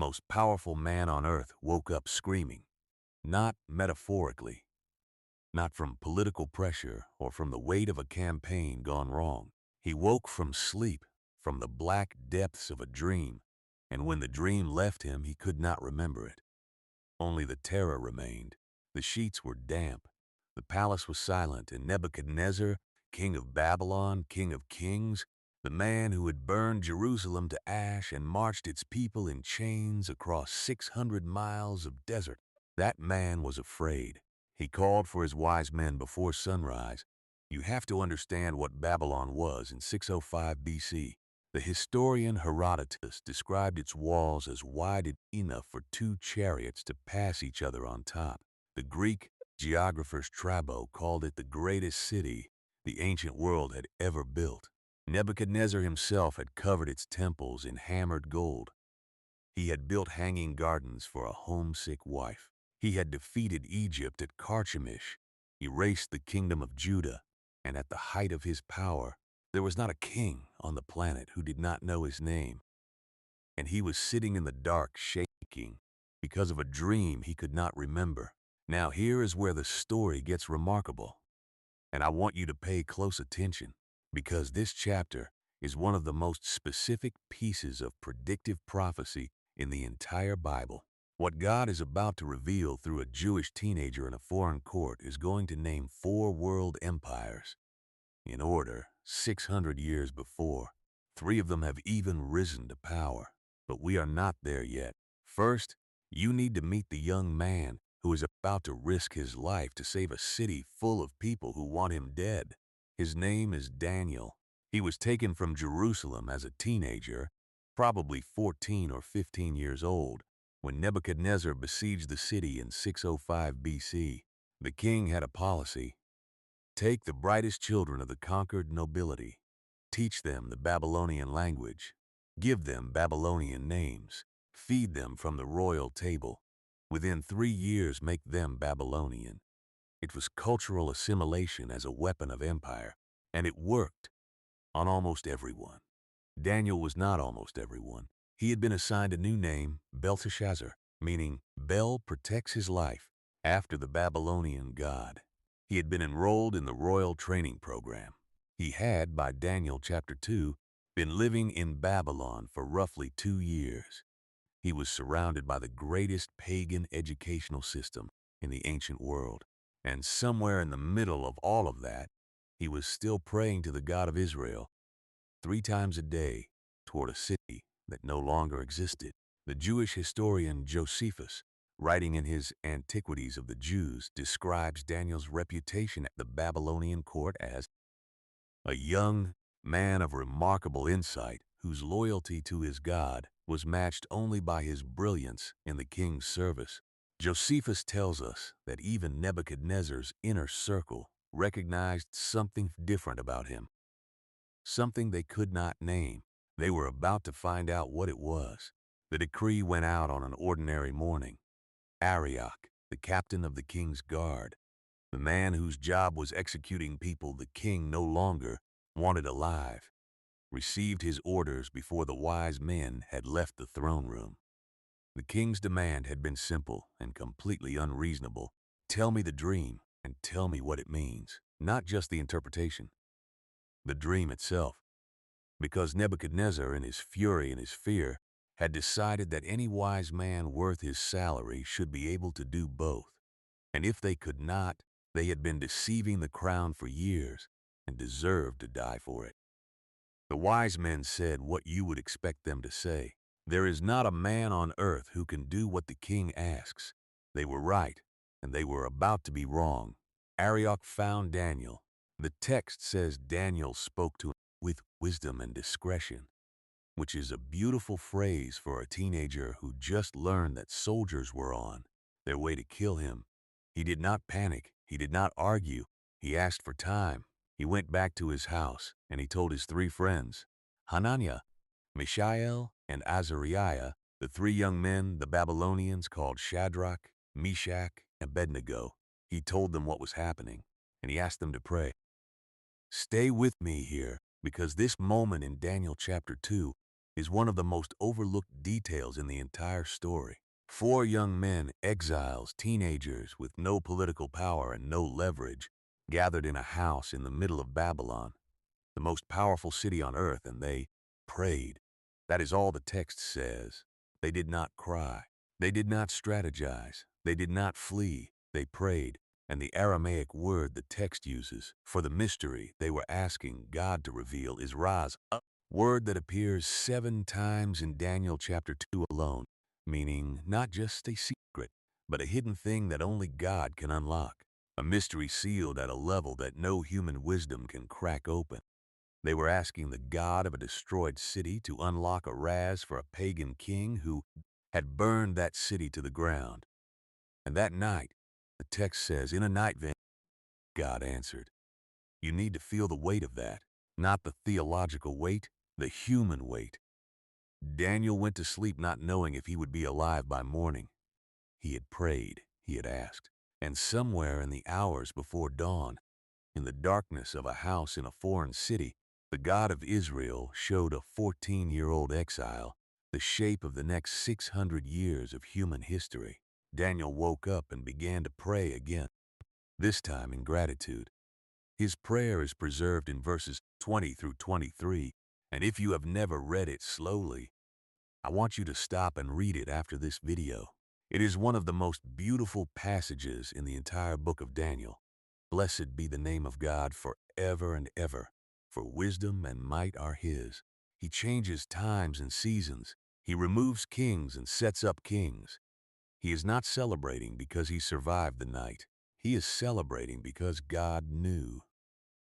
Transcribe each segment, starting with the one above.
most powerful man on earth woke up screaming, not metaphorically, not from political pressure or from the weight of a campaign gone wrong. He woke from sleep, from the black depths of a dream, and when the dream left him, he could not remember it. Only the terror remained. The sheets were damp. The palace was silent, and Nebuchadnezzar, king of Babylon, king of kings, the man who had burned Jerusalem to ash and marched its people in chains across 600 miles of desert, that man was afraid. He called for his wise men before sunrise. You have to understand what Babylon was in 605 BC. The historian Herodotus described its walls as wide enough for two chariots to pass each other on top. The Greek geographer Strabo called it the greatest city the ancient world had ever built. Nebuchadnezzar himself had covered its temples in hammered gold. He had built hanging gardens for a homesick wife. He had defeated Egypt at Carchemish, erased the kingdom of Judah, and at the height of his power, there was not a king on the planet who did not know his name. And he was sitting in the dark, shaking, because of a dream he could not remember. Now here is where the story gets remarkable. And I want you to pay close attention, because this chapter is one of the most specific pieces of predictive prophecy in the entire Bible. What God is about to reveal through a Jewish teenager in a foreign court is going to name 4 world empires. In order, 600 years before, 3 of them have even risen to power. But we are not there yet. First, you need to meet the young man who is about to risk his life to save a city full of people who want him dead. His name is Daniel. He was taken from Jerusalem as a teenager, probably 14 or 15 years old, when Nebuchadnezzar besieged the city in 605 BC. The king had a policy. Take the brightest children of the conquered nobility. Teach them the Babylonian language. Give them Babylonian names. Feed them from the royal table. Within 3 years, make them Babylonian. It was cultural assimilation as a weapon of empire, and it worked on almost everyone. Daniel was not almost everyone. He had been assigned a new name, Belteshazzar, meaning Bel protects his life, after the Babylonian god. He had been enrolled in the royal training program. He had, by Daniel chapter 2, been living in Babylon for roughly 2 years. He was surrounded by the greatest pagan educational system in the ancient world. And somewhere in the middle of all of that, he was still praying to the God of Israel 3 times a day toward a city that no longer existed. The Jewish historian Josephus, writing in his Antiquities of the Jews, describes Daniel's reputation at the Babylonian court as a young man of remarkable insight whose loyalty to his God was matched only by his brilliance in the king's service. Josephus tells us that even Nebuchadnezzar's inner circle recognized something different about him, something they could not name. They were about to find out what it was. The decree went out on an ordinary morning. Arioch, the captain of the king's guard, the man whose job was executing people the king no longer wanted alive, received his orders before the wise men had left the throne room. The king's demand had been simple and completely unreasonable. Tell me the dream and tell me what it means, not just the interpretation, the dream itself. Because Nebuchadnezzar, in his fury and his fear, had decided that any wise man worth his salary should be able to do both. And if they could not, they had been deceiving the crown for years and deserved to die for it. The wise men said what you would expect them to say. There is not a man on earth who can do what the king asks. They were right, and they were about to be wrong. Arioch found Daniel. The text says Daniel spoke to him with wisdom and discretion, which is a beautiful phrase for a teenager who just learned that soldiers were on their way to kill him. He did not panic. He did not argue. He asked for time. He went back to his house, and he told his 3 friends, Hananiah, Mishael, and Azariah, the 3 young men the Babylonians called Shadrach, Meshach, and Abednego. He told them what was happening, and he asked them to pray. Stay with me here, because this moment in Daniel chapter 2 is one of the most overlooked details in the entire story. Four young men, exiles, teenagers with no political power and no leverage, gathered in a house in the middle of Babylon, the most powerful city on earth, and they prayed. That is all the text says. They did not cry. They did not strategize. They did not flee. They prayed. And the Aramaic word the text uses for the mystery they were asking God to reveal is raz, a word that appears 7 times in Daniel chapter 2 alone, meaning not just a secret, but a hidden thing that only God can unlock, a mystery sealed at a level that no human wisdom can crack open. They were asking the god of a destroyed city to unlock a raz for a pagan king who had burned that city to the ground. And that night, the text says, in a night vision, God answered. You need to feel the weight of that, not the theological weight, the human weight. Daniel went to sleep not knowing if he would be alive by morning. He had prayed, he had asked, and somewhere in the hours before dawn, in the darkness of a house in a foreign city, the God of Israel showed a 14-year-old exile the shape of the next 600 years of human history. Daniel woke up and began to pray again, this time in gratitude. His prayer is preserved in verses 20 through 23, and if you have never read it slowly, I want you to stop and read it after this video. It is one of the most beautiful passages in the entire book of Daniel. Blessed be the name of God forever and ever, for wisdom and might are His. He changes times and seasons. He removes kings and sets up kings. He is not celebrating because he survived the night. He is celebrating because God knew,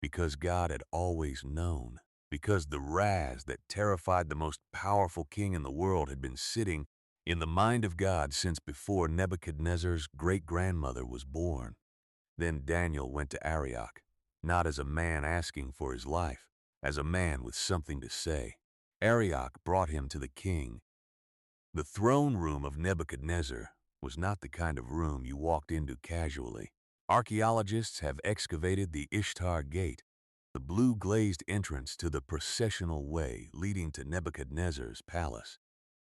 because God had always known, because the raz that terrified the most powerful king in the world had been sitting in the mind of God since before Nebuchadnezzar's great-grandmother was born. Then Daniel went to Arioch, not as a man asking for his life, as a man with something to say. Arioch brought him to the king. The throne room of Nebuchadnezzar was not the kind of room you walked into casually. Archaeologists have excavated the Ishtar Gate, the blue-glazed entrance to the processional way leading to Nebuchadnezzar's palace.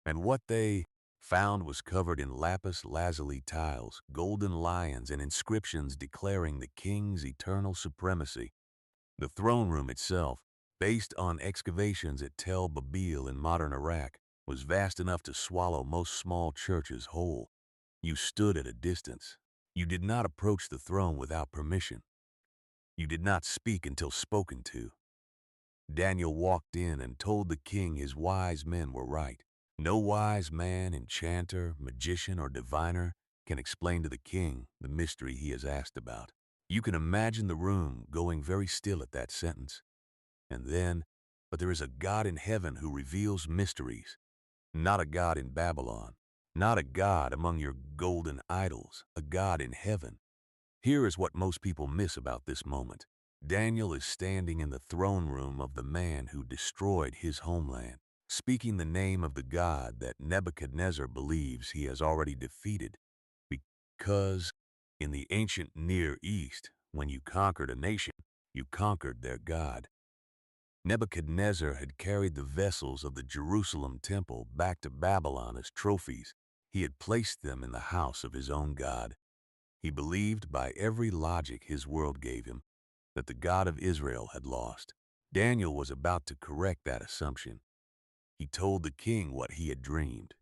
And what they found was covered in lapis lazuli tiles, golden lions, and inscriptions declaring the king's eternal supremacy. The throne room itself, based on excavations at Tel Babil in modern Iraq, was vast enough to swallow most small churches whole. You stood at a distance. You did not approach the throne without permission. You did not speak until spoken to. Daniel walked in and told the king his wise men were right. No wise man, enchanter, magician, or diviner can explain to the king the mystery he has asked about. You can imagine the room going very still at that sentence. And then, but there is a God in heaven who reveals mysteries, not a God in Babylon, not a God among your golden idols, a God in heaven. Here is what most people miss about this moment. Daniel is standing in the throne room of the man who destroyed his homeland, speaking the name of the God that Nebuchadnezzar believes he has already defeated. Because in the ancient Near East, when you conquered a nation, you conquered their God. Nebuchadnezzar had carried the vessels of the Jerusalem temple back to Babylon as trophies. He had placed them in the house of his own God. He believed by every logic his world gave him that the God of Israel had lost. Daniel was about to correct that assumption. He told the king what he had dreamed.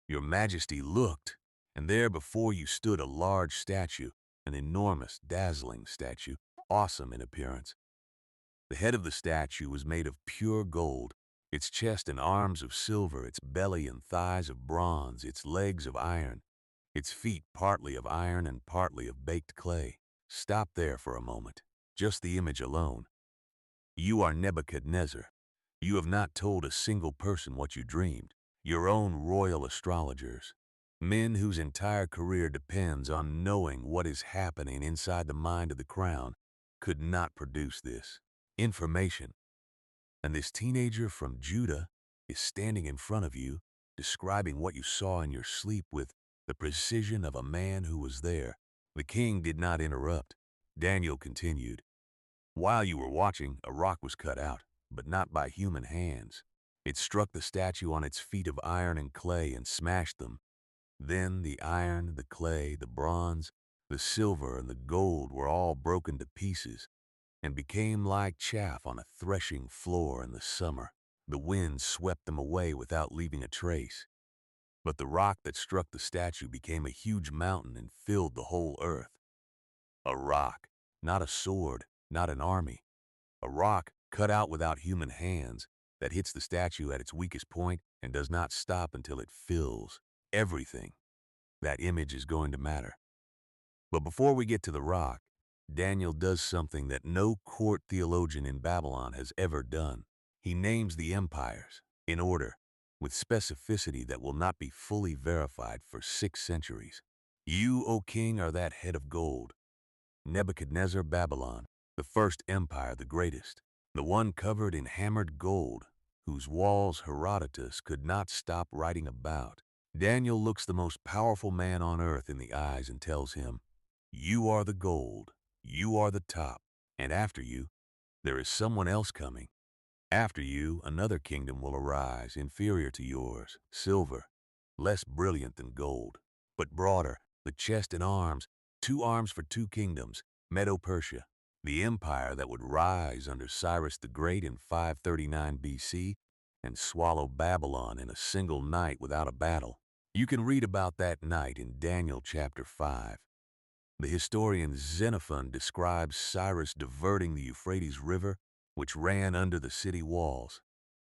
Your Majesty looked, and there before you stood a large statue, an enormous, dazzling statue, awesome in appearance. The head of the statue was made of pure gold, its chest and arms of silver, its belly and thighs of bronze, its legs of iron, its feet partly of iron and partly of baked clay. Stop there for a moment, just the image alone. You are Nebuchadnezzar. You have not told a single person what you dreamed. Your own royal astrologers, men whose entire career depends on knowing what is happening inside the mind of the crown, could not produce this information. And this teenager from Judah is standing in front of you, describing what you saw in your sleep with the precision of a man who was there. The king did not interrupt. Daniel continued. While you were watching, a rock was cut out, but not by human hands. It struck the statue on its feet of iron and clay and smashed them. Then the iron, the clay, the bronze, the silver, and the gold were all broken to pieces and became like chaff on a threshing floor in the summer. The wind swept them away without leaving a trace. But the rock that struck the statue became a huge mountain and filled the whole earth. A rock, not a sword, not an army. A rock cut out without human hands that hits the statue at its weakest point and does not stop until it fills everything. That image is going to matter. But before we get to the rock, Daniel does something that no court theologian in Babylon has ever done. He names the empires, in order, with specificity that will not be fully verified for 6 centuries. You, O king, are that head of gold. Nebuchadnezzar of Babylon, the first empire, the greatest, the one covered in hammered gold, whose walls Herodotus could not stop writing about. Daniel looks the most powerful man on earth in the eyes and tells him, "You are the gold, you are the top, and after you, there is someone else coming. After you, another kingdom will arise, inferior to yours, silver, less brilliant than gold, but broader, the chest and arms, 2 arms for 2 kingdoms, Medo-Persia, the empire that would rise under Cyrus the Great in 539 BC and swallow Babylon in a single night without a battle." You can read about that night in Daniel chapter 5. The historian Xenophon describes Cyrus diverting the Euphrates River, which ran under the city walls,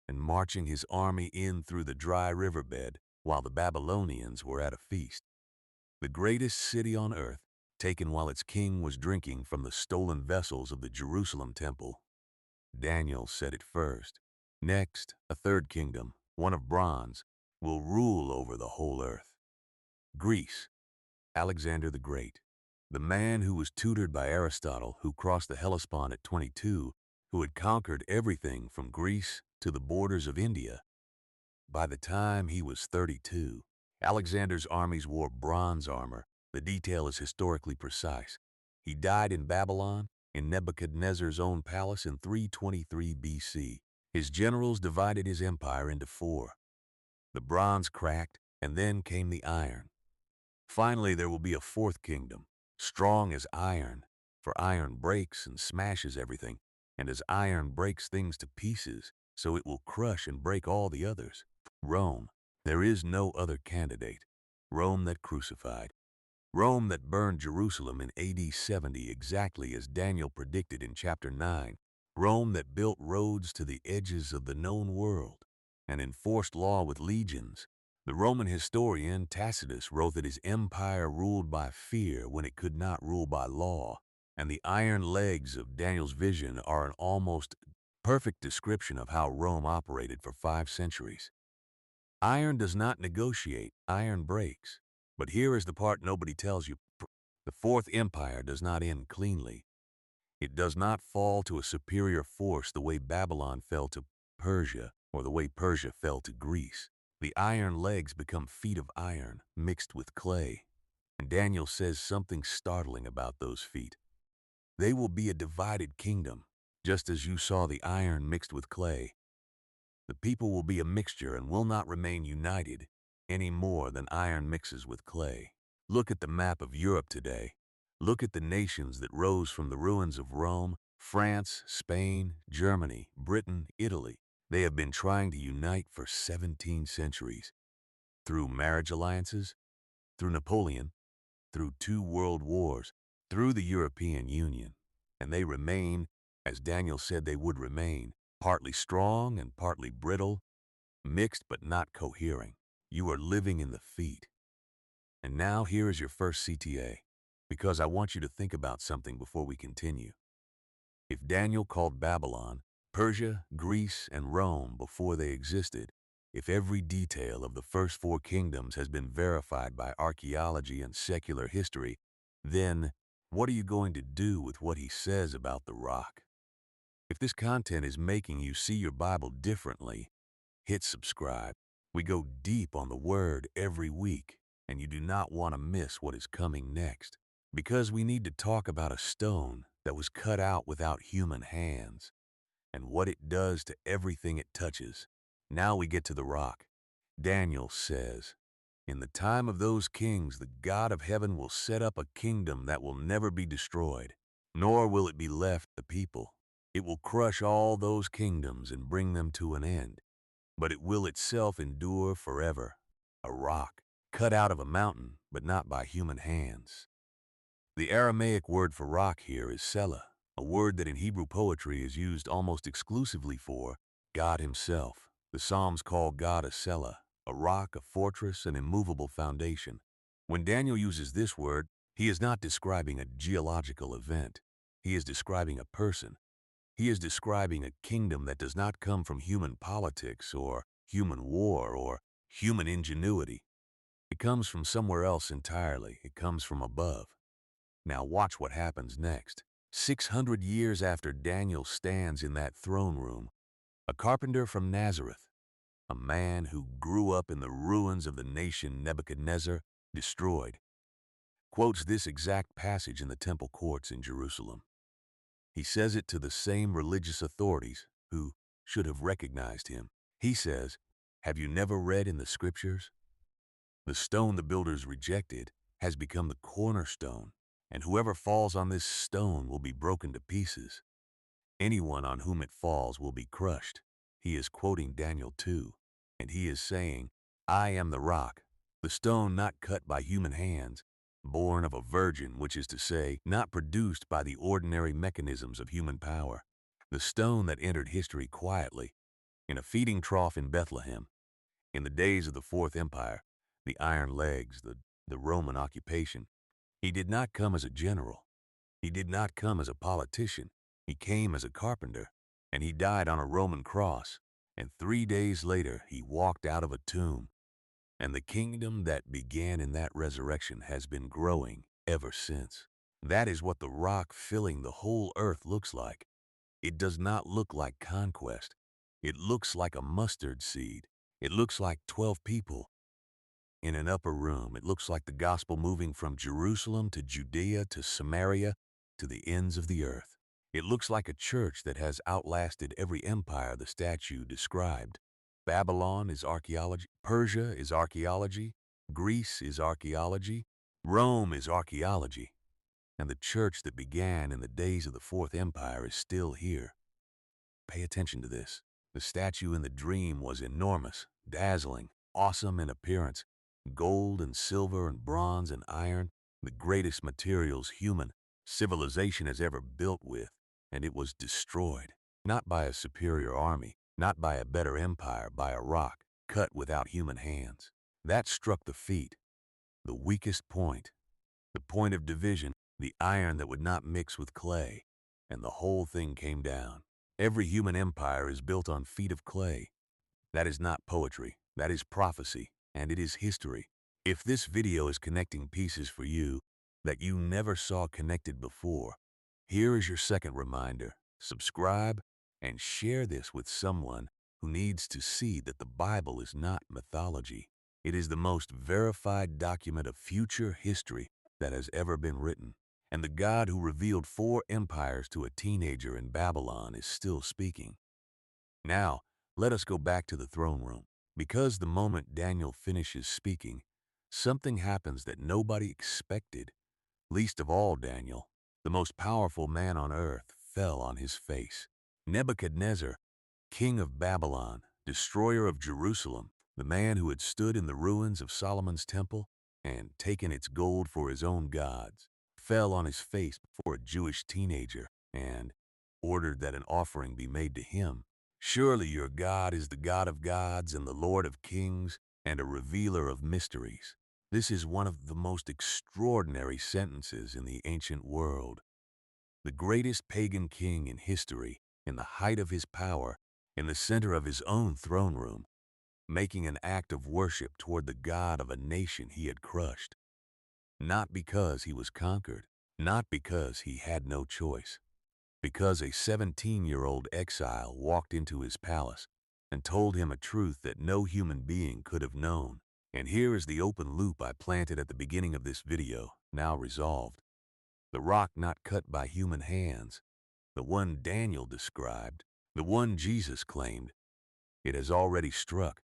and marching his army in through the dry riverbed while the Babylonians were at a feast. The greatest city on earth, taken while its king was drinking from the stolen vessels of the Jerusalem temple. Daniel said it first. Next, a third kingdom, one of bronze, will rule over the whole earth. Greece, Alexander the Great, the man who was tutored by Aristotle, who crossed the Hellespont at 22, who had conquered everything from Greece to the borders of India. By the time he was 32, Alexander's armies wore bronze armor. The detail is historically precise. He died in Babylon, in Nebuchadnezzar's own palace in 323 BC. His generals divided his empire into 4. The bronze cracked, and then came the iron. Finally, there will be a 4th kingdom, strong as iron, for iron breaks and smashes everything, and as iron breaks things to pieces, so it will crush and break all the others. Rome. There is no other candidate. Rome that crucified. Rome that burned Jerusalem in AD 70 exactly as Daniel predicted in chapter 9. Rome that built roads to the edges of the known world and enforced law with legions. The Roman historian Tacitus wrote that his empire ruled by fear when it could not rule by law, and the iron legs of Daniel's vision are an almost perfect description of how Rome operated for 5 centuries. Iron does not negotiate, iron breaks. But here is the part nobody tells you. The 4th empire does not end cleanly. It does not fall to a superior force the way Babylon fell to Persia or the way Persia fell to Greece. The iron legs become feet of iron mixed with clay. And Daniel says something startling about those feet. They will be a divided kingdom, just as you saw the iron mixed with clay. The people will be a mixture and will not remain united any more than iron mixes with clay. Look at the map of Europe today. Look at the nations that rose from the ruins of Rome: France, Spain, Germany, Britain, Italy. They have been trying to unite for 17 centuries. Through marriage alliances, through Napoleon, through 2 world wars, through the European Union. And they remain, as Daniel said they would remain, partly strong and partly brittle, mixed but not cohering. You are living in the feet. And now here is your first CTA, because I want you to think about something before we continue. If Daniel called Babylon, Persia, Greece, and Rome before they existed, if every detail of the first 4 kingdoms has been verified by archaeology and secular history, then what are you going to do with what he says about the rock? If this content is making you see your Bible differently, hit subscribe. We go deep on the Word every week, and you do not want to miss what is coming next, because we need to talk about a stone that was cut out without human hands and what it does to everything it touches. Now we get to the rock. Daniel says, "In the time of those kings, the God of heaven will set up a kingdom that will never be destroyed, nor will it be left the people. It will crush all those kingdoms and bring them to an end, but it will itself endure forever. A rock, cut out of a mountain, but not by human hands." The Aramaic word for rock here is Selah, a word that in Hebrew poetry is used almost exclusively for God himself. The Psalms call God a Selah, a rock, a fortress, an immovable foundation. When Daniel uses this word, he is not describing a geological event. He is describing a person. He is describing a kingdom that does not come from human politics or human war or human ingenuity. It comes from somewhere else entirely. It comes from above. Now watch what happens next. 600 years after Daniel stands in that throne room, a carpenter from Nazareth, a man who grew up in the ruins of the nation Nebuchadnezzar destroyed, quotes this exact passage in the temple courts in Jerusalem. He says it to the same religious authorities who should have recognized him. He says, "Have you never read in the scriptures? The stone the builders rejected has become the cornerstone, and whoever falls on this stone will be broken to pieces. Anyone on whom it falls will be crushed." He is quoting Daniel 2, and he is saying, "I am the rock, the stone not cut by human hands, born of a virgin, which is to say, not produced by the ordinary mechanisms of human power, the stone that entered history quietly, in a feeding trough in Bethlehem, in the days of the Fourth Empire, the Iron Legs, the Roman occupation. He did not come as a general. He did not come as a politician. He came as a carpenter, and he died on a Roman cross, and 3 days later he walked out of a tomb. And the kingdom that began in that resurrection has been growing ever since." That is what the rock filling the whole earth looks like. It does not look like conquest. It looks like a mustard seed. It looks like 12 people in an upper room. It looks like the gospel moving from Jerusalem to Judea to Samaria to the ends of the earth. It looks like a church that has outlasted every empire the statue described. Babylon is archaeology, Persia is archaeology, Greece is archaeology, Rome is archaeology, and the church that began in the days of the Fourth Empire is still here. Pay attention to this. The statue in the dream was enormous, dazzling, awesome in appearance, gold and silver and bronze and iron, the greatest materials human civilization has ever built with, and it was destroyed, not by a superior army, not by a better empire, by a rock cut without human hands. That struck the feet, the weakest point, the point of division, the iron that would not mix with clay, and the whole thing came down. Every human empire is built on feet of clay. That is not poetry, that is prophecy, and it is history. If this video is connecting pieces for you that you never saw connected before, here is your second reminder. Subscribe and share this with someone who needs to see that the Bible is not mythology. It is the most verified document of future history that has ever been written. And the God who revealed 4 empires to a teenager in Babylon is still speaking. Now, let us go back to the throne room. Because the moment Daniel finishes speaking, something happens that nobody expected, least of all Daniel. The most powerful man on earth fell on his face. Nebuchadnezzar, king of Babylon, destroyer of Jerusalem, the man who had stood in the ruins of Solomon's temple and taken its gold for his own gods, fell on his face before a Jewish teenager and ordered that an offering be made to him. "Surely your God is the God of gods and the Lord of kings and a revealer of mysteries." This is one of the most extraordinary sentences in the ancient world. The greatest pagan king in history, in the height of his power, in the center of his own throne room, making an act of worship toward the God of a nation he had crushed. Not because he was conquered, not because he had no choice, because a 17-year-old exile walked into his palace and told him a truth that no human being could have known. And here is the open loop I planted at the beginning of this video, now resolved. The rock not cut by human hands, the one Daniel described, the one Jesus claimed, It has already struck.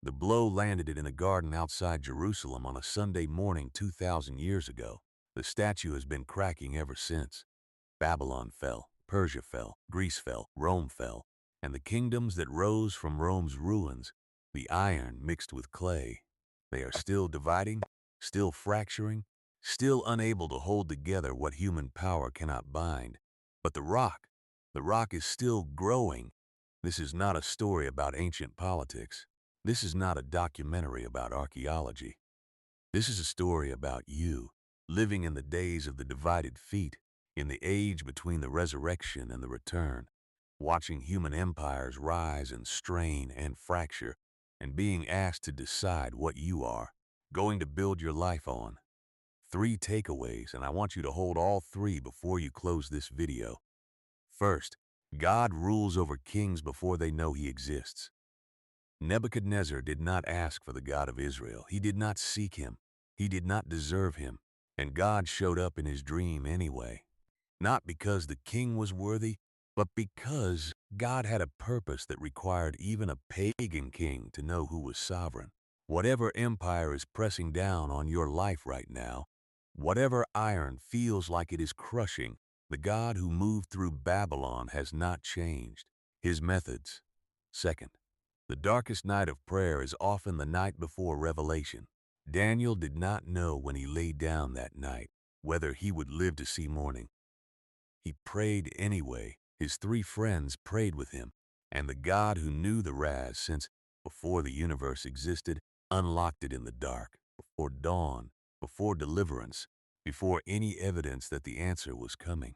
The blow landed it in a garden outside Jerusalem on a Sunday morning 2,000 years ago. The statue has been cracking ever since. Babylon fell, Persia fell, Greece fell, Rome fell, and the kingdoms that rose from Rome's ruins, the iron mixed with clay, they are still dividing, still fracturing, still unable to hold together what human power cannot bind. But the rock is still growing. This is not a story about ancient politics. This is not a documentary about archaeology. This is a story about you, living in the days of the divided feet, in the age between the resurrection and the return, watching human empires rise and strain and fracture, and being asked to decide what you are going to build your life on. 3 takeaways, and I want you to hold all 3 before you close this video. First, God rules over kings before they know he exists. Nebuchadnezzar did not ask for the God of Israel. He did not seek him. He did not deserve him. And God showed up in his dream anyway. Not because the king was worthy, but because God had a purpose that required even a pagan king to know who was sovereign. Whatever empire is pressing down on your life right now, whatever iron feels like it is crushing, the God who moved through Babylon has not changed. His methods. Second, the darkest night of prayer is often the night before revelation. Daniel did not know when he laid down that night whether he would live to see morning. He prayed anyway. His 3 friends prayed with him, and the God who knew the Raz since before the universe existed unlocked it in the dark, before dawn, before deliverance, before any evidence that the answer was coming.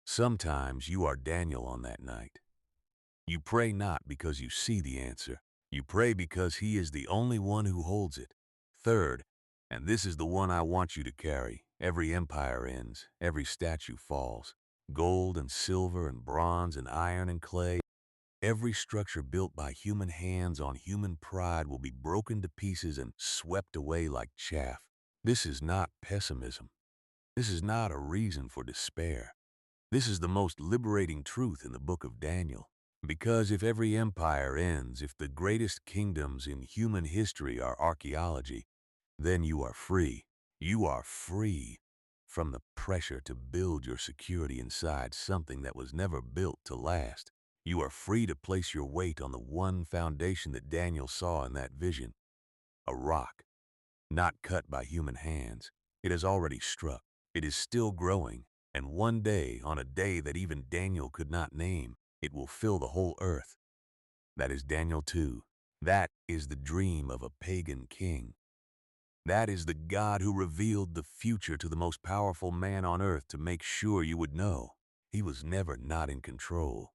Sometimes you are Daniel on that night. You pray not because you see the answer. You pray because he is the only one who holds it. Third, and this is the one I want you to carry, every empire ends, every statue falls. Gold and silver and bronze and iron and clay, every structure built by human hands on human pride will be broken to pieces and swept away like chaff. This is not pessimism. This is not a reason for despair. This is the most liberating truth in the book of Daniel. Because if every empire ends, if the greatest kingdoms in human history are archaeology, then you are free. You are free from the pressure to build your security inside something that was never built to last. You are free to place your weight on the one foundation that Daniel saw in that vision, a rock, not cut by human hands. It has already struck. It is still growing, and one day, on a day that even Daniel could not name, it will fill the whole earth. That is Daniel 2. That is the dream of a pagan king. That is the God who revealed the future to the most powerful man on earth to make sure you would know. He was never not in control.